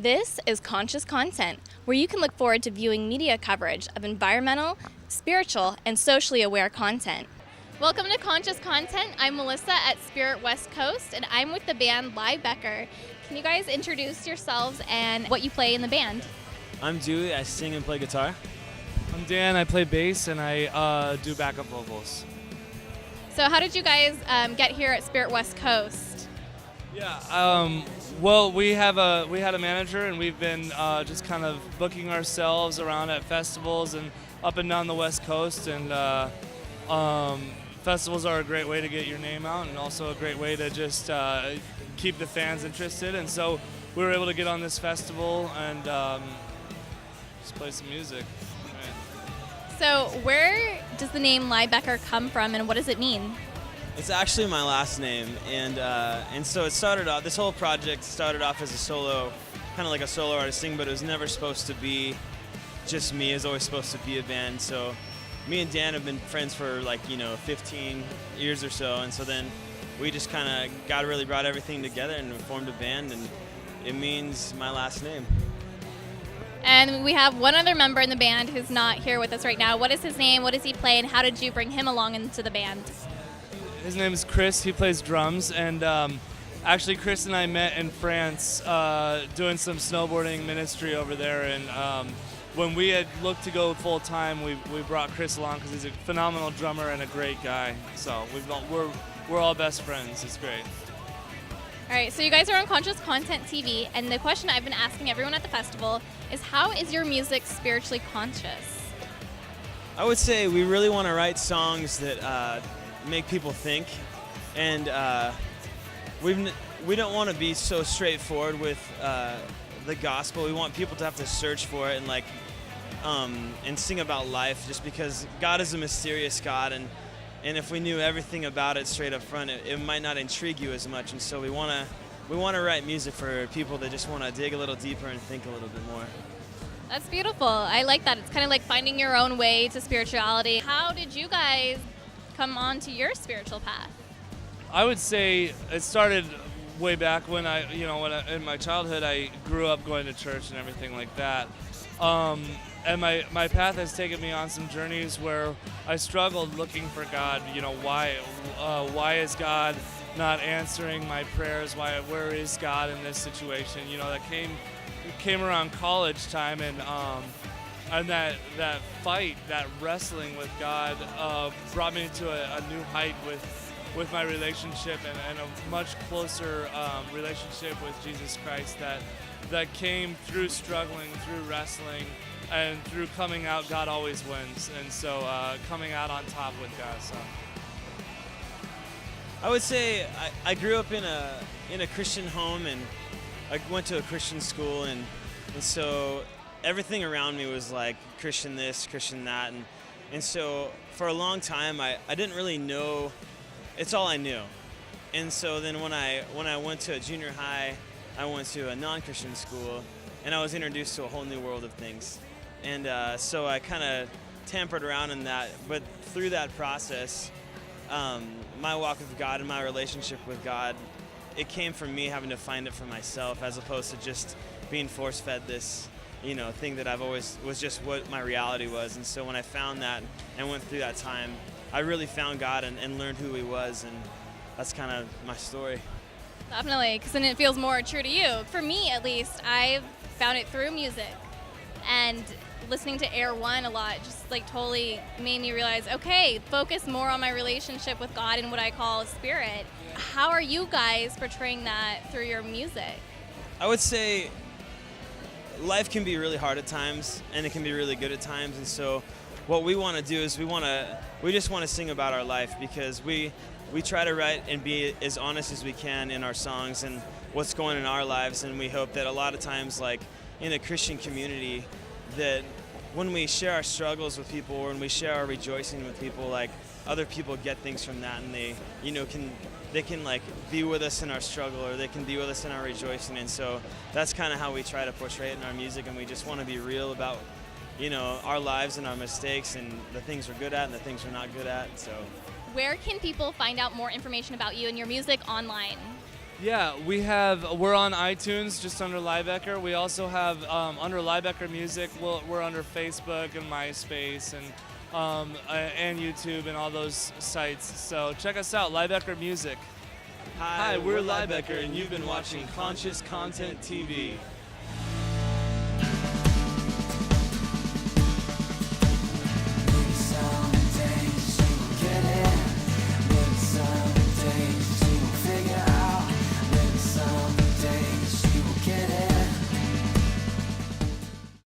This is Conscious Content, where you can look forward to viewing media coverage of environmental, spiritual, and socially aware content. Welcome to Conscious Content. I'm Melissa at Spirit West Coast, and I'm with the band Lybecker. Can you guys introduce yourselves and what you play in the band? I'm Dewey. I sing and play guitar. I'm Dan. I play bass and I do backup vocals. So how did you guys get here at Spirit West Coast? Yeah. Well, we had a manager, and we've been just kind of booking ourselves around at festivals and up and down the West Coast. And festivals are a great way to get your name out, and also a great way to just keep the fans interested. And so we were able to get on this festival and just play some music. So where does the name Lybecker come from, and what does it mean? It's actually my last name, and so it started off. This whole project started off as a solo, kind of like a solo artist thing, but it was never supposed to be just me. It was always supposed to be a band. So me and Dan have been friends for 15 years or so, and so then we just kind of really brought everything together and formed a band, and it means my last name. And we have one other member in the band who's not here with us right now. What is his name? What does he play? And how did you bring him along into the band? His name is Chris. He plays drums. And actually, Chris and I met in France doing some snowboarding ministry over there. And when we had looked to go full time, we brought Chris along because he's a phenomenal drummer and a great guy. So we're all best friends. It's great. All right, so you guys are on Conscious Content TV, and the question I've been asking everyone at the festival is, how is your music spiritually conscious? I would say we really want to write songs that make people think, and we don't want to be so straightforward with the gospel. We want people to have to search for it and sing about life, just because God is a mysterious God, and if we knew everything about it straight up front, it might not intrigue you as much. And so we want to write music for people that just want to dig a little deeper and think a little bit more. That's beautiful. I like that. It's kind of like finding your own way to spirituality. How did you guys come on to your spiritual path? I would say it started way back when in my childhood, I grew up going to church and everything like that. And my path has taken me on some journeys where I struggled looking for God. Why is God not answering my prayers? Where is God in this situation? That came around college time, and that fight, that wrestling with God, brought me to a new height with my relationship and a much closer relationship with Jesus Christ that came through struggling, through wrestling. And through coming out, God always wins. And so coming out on top with God. So I would say I grew up in a Christian home, and I went to a Christian school, and so everything around me was like Christian this, Christian that, and so for a long time I didn't really know. It's all I knew. And so then when I went to a junior high, I went to a non-Christian school, and I was introduced to a whole new world of things. And so I kind of tampered around in that, but through that process, my walk with God and my relationship with God, it came from me having to find it for myself, as opposed to just being force-fed this, thing that I've always was just what my reality was. And so when I found that and went through that time, I really found God and learned who He was, and that's kind of my story. Definitely, because then it feels more true to you. For me, at least, I've found it through music. And listening to Air One a lot just totally made me realize, okay, focus more on my relationship with God and what I call spirit. How are you guys portraying that through your music? I would say life can be really hard at times, and it can be really good at times. And so what we want to do is we just want to sing about our life, because we try to write and be as honest as we can in our songs and what's going on in our lives. And we hope that a lot of times, in a Christian community, that when we share our struggles with people, or when we share our rejoicing with people, other people get things from that, and they can be with us in our struggle, or they can be with us in our rejoicing. And so that's kind of how we try to portray it in our music, and we just want to be real about our lives and our mistakes and the things we're good at and the things we're not good at. So where can people find out more information about you and your music online? Yeah, we're on iTunes just under Lybecker. We also have under Lybecker Music. We're under Facebook and MySpace and YouTube and all those sites. So check us out, Lybecker Music. Hi, we're Lybecker, and you've been watching Conscious Content TV.